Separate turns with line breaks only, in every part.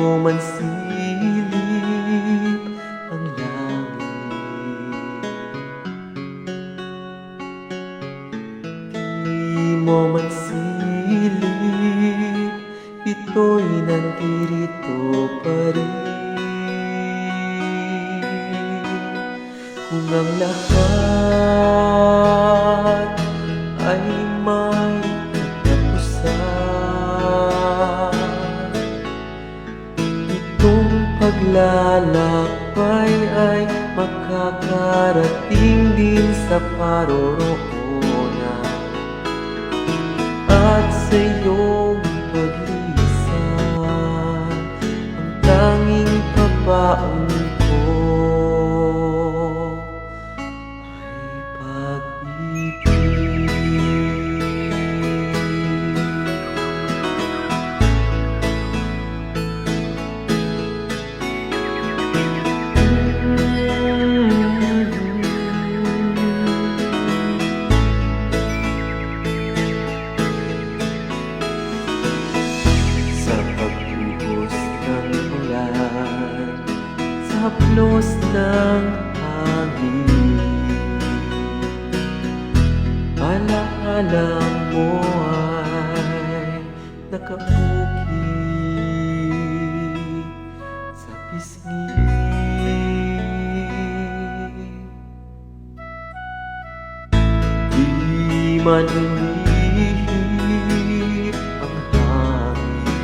mo man silip ang langit, di mo man silip, ito'y nandirito pa rin. Kung ang lahat ay may katapusan, itong paglalakbay ay makakarating din sa paroroonan. At sa iyong paglisan, ang tanging pabaon ko ay pag-ibig. Sa pagbuhos ng ulan, sa haplos ng hangin, alaala mo ay nakaukit sa pisngi. Di man umihip ang hangin,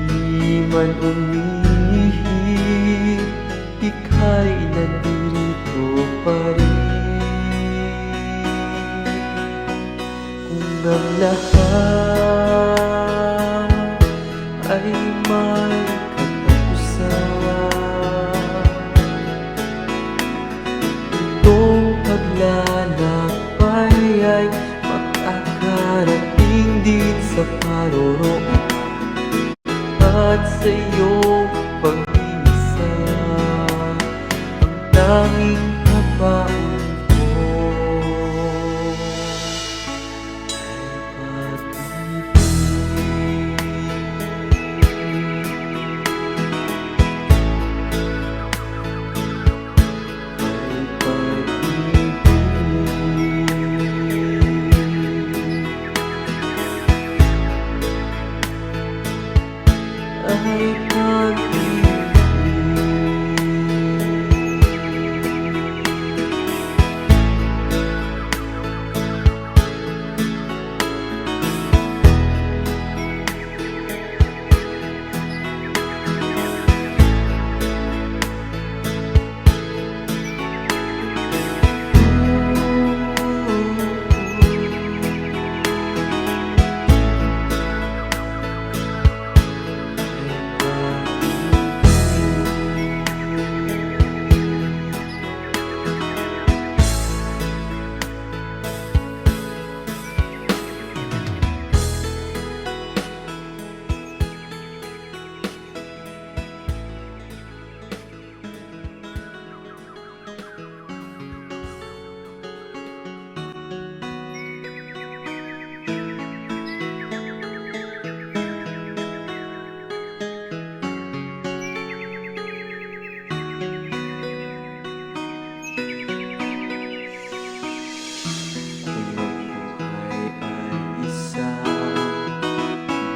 di man umihip, ika'y nandirito pa rin. Kung ang lahat ay may katapusan, itong paglalakbay ay makakarating din sa paroroonan. At sa iyong pag-iisa, ang tanging kabaon ko ay pag-ibig. Ay pag-ibig. Ay pag-ibig.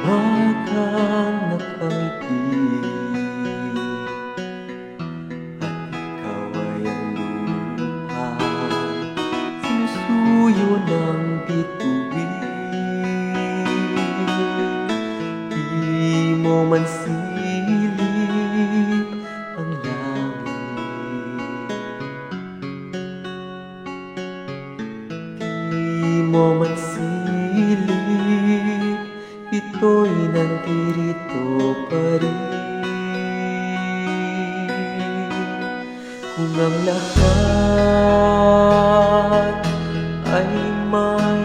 Maghang nakangiti, at ikaw ay ang luha, sinusuyo ng bituin. Di mo man silip ang langit, di mo man silip, ito'y nandirito pa rin. Kung ang lahat ay may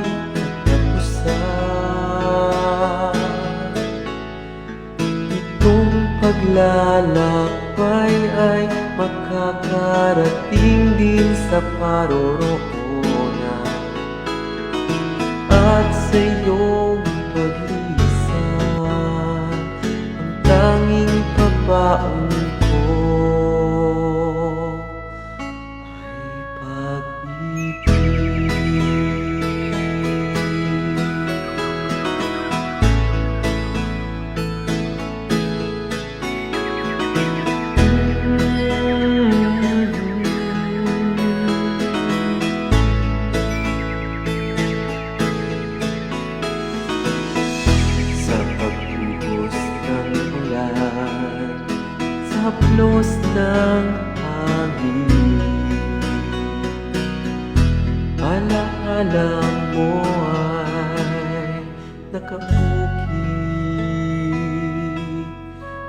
katapusan, itong paglalakbay ay makakarating din sa paroroonan. At sa iyong pag baon ko ay pag-ibig. Sa pagbuhos ng ulan, sa haplos ng hangin, alaala mo ay nakabukid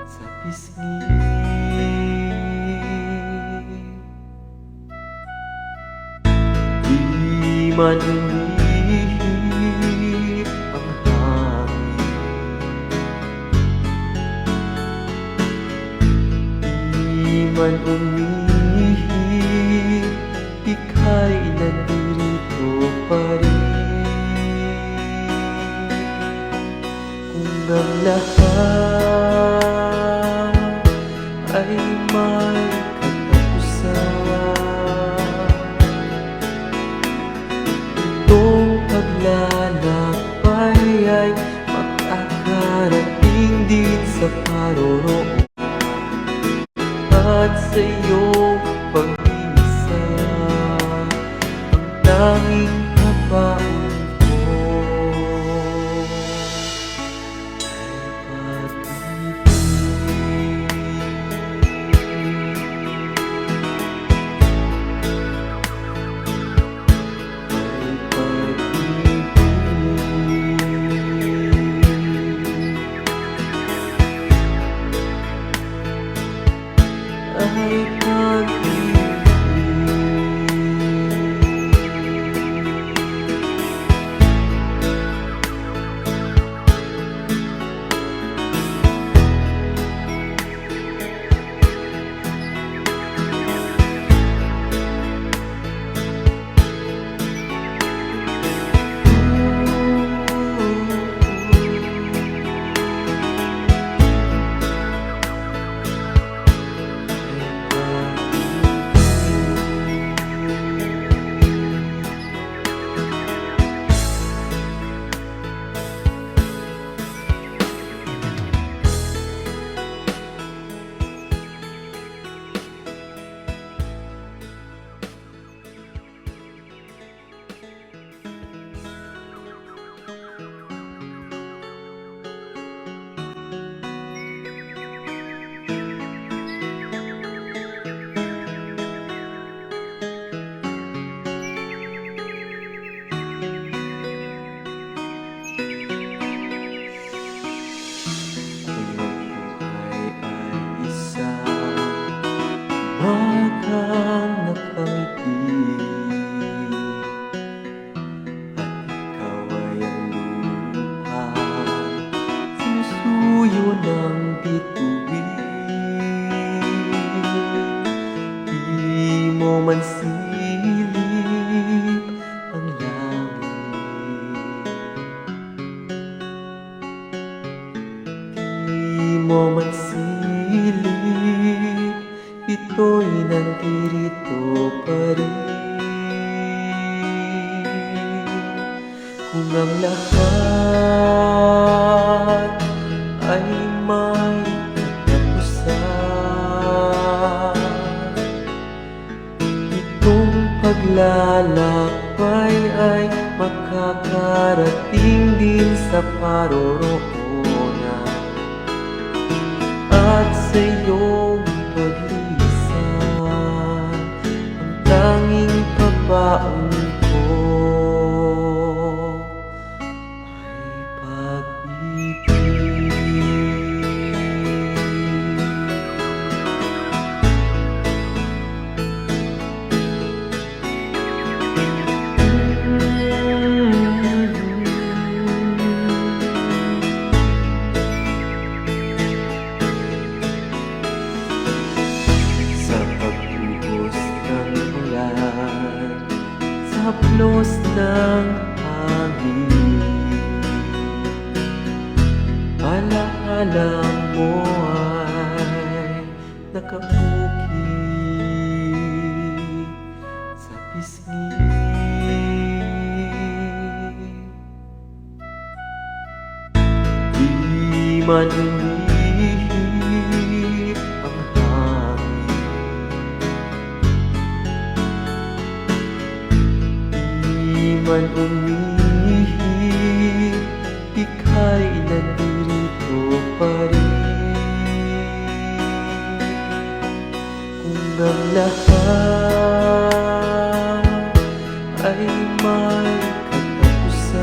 sa pisngi. Di man umihip ang hangin, di man umihip, ika'y nandito pa rin. Kung ang lahat ay may katapusan, itong paglalakbay ay makakarating din sa paroroon. At sa iyong pag-iisa, ang tanging kabaon ko ay pag-ibig. Ay pag-ibig. Ay pag-ibig. Maghang nakangiti, at ikaw ay ang luha, sinusuyo ng bituin. Di mo man silip ang langit, di mo man silip, ito'y nandito pa rin. Kung ang lahat ay may katapusan, itong paglalakbay ay makakarating din sa paroroonan. At sa iyong paglisan, ang tanging pabaon ko ay pag-ibig. Haplos ng hangin, alaala mo ay nakabukid sa pisngi. Di man umihip ang hangin, di man umihip, ika'y nandito pa rin. Kung ang lahat ay may katapusan,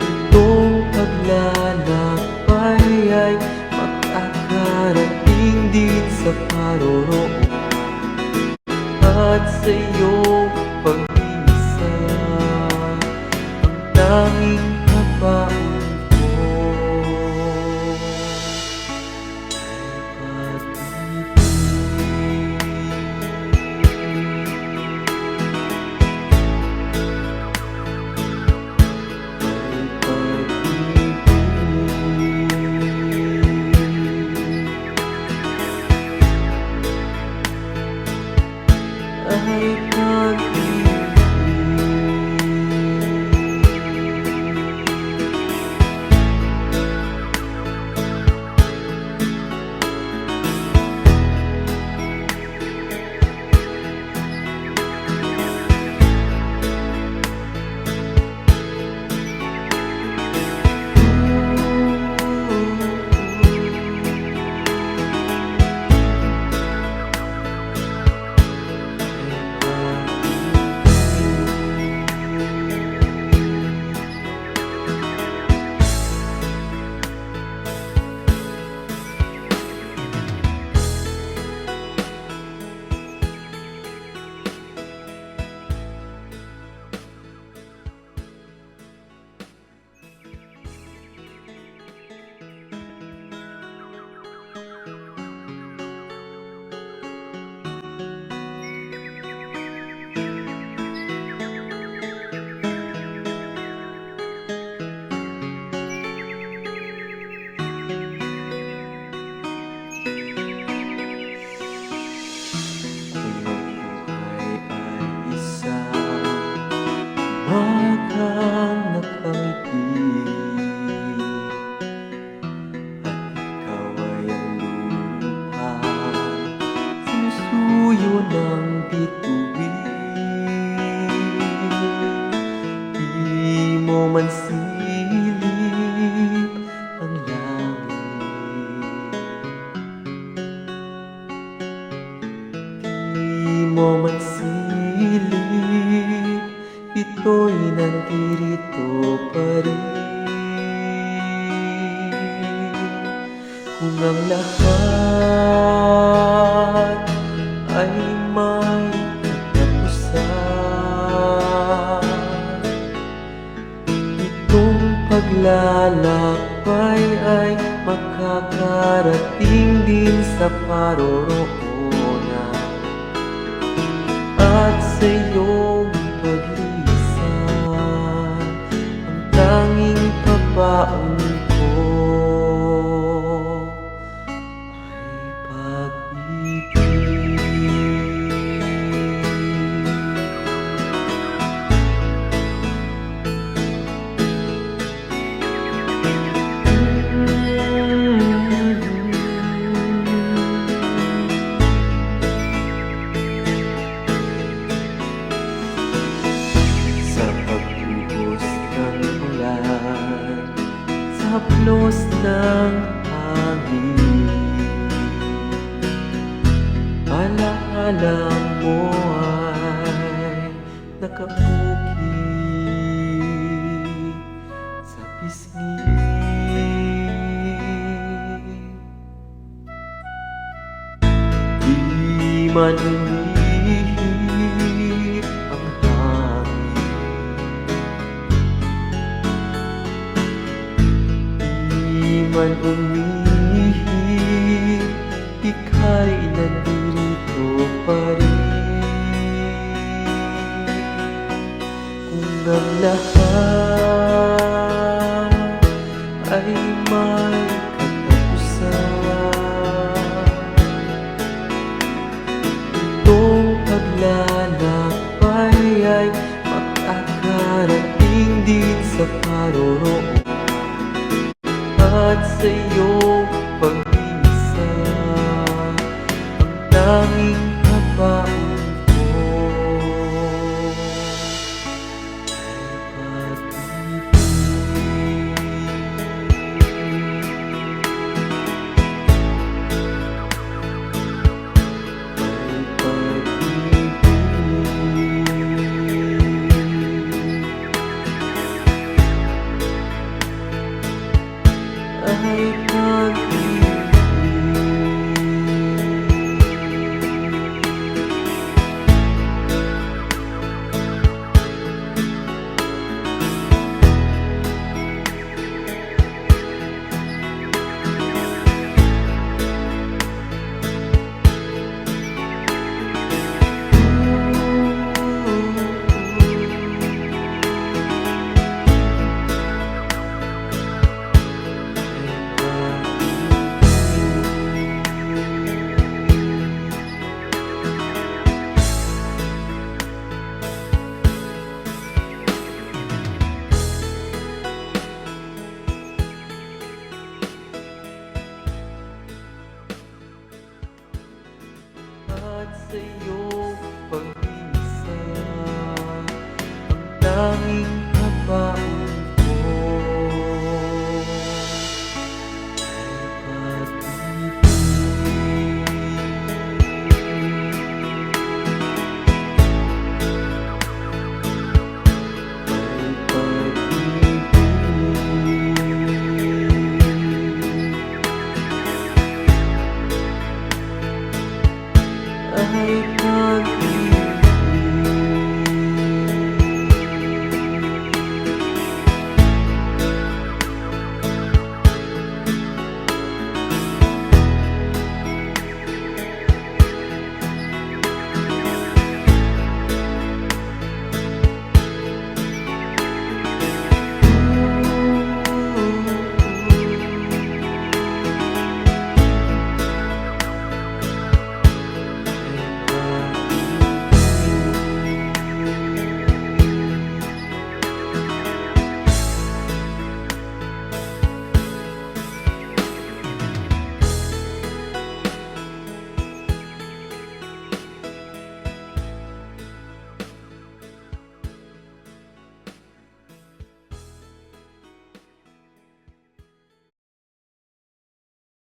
itong paglalakbay ay makakarating din sa paroroon at sa iyong pag-iisa, ang tanging kabaon ko ay pag-ibig. Ay pag-ibig. Magang nakangiti at ikaw ay ang luluhan, sinusuyo ng bituin. Di mo man silip ang langit, di mo man silip, ito'y nandito pa rin. Kung ang lahat ay may katapusan, itong paglalakbay ay makakarating din sa paroroonan at sa iyong paglisan, ang tanging pabaon ko ay pag-ibig. Haplos ng hangin, alaala mo ay nakabukid sa pisngi. Di man umihip ang hangin, man umihip, ika'y nandito pa rin. Kung ang lahat ay may katapusan, sa paroroon at sa iyong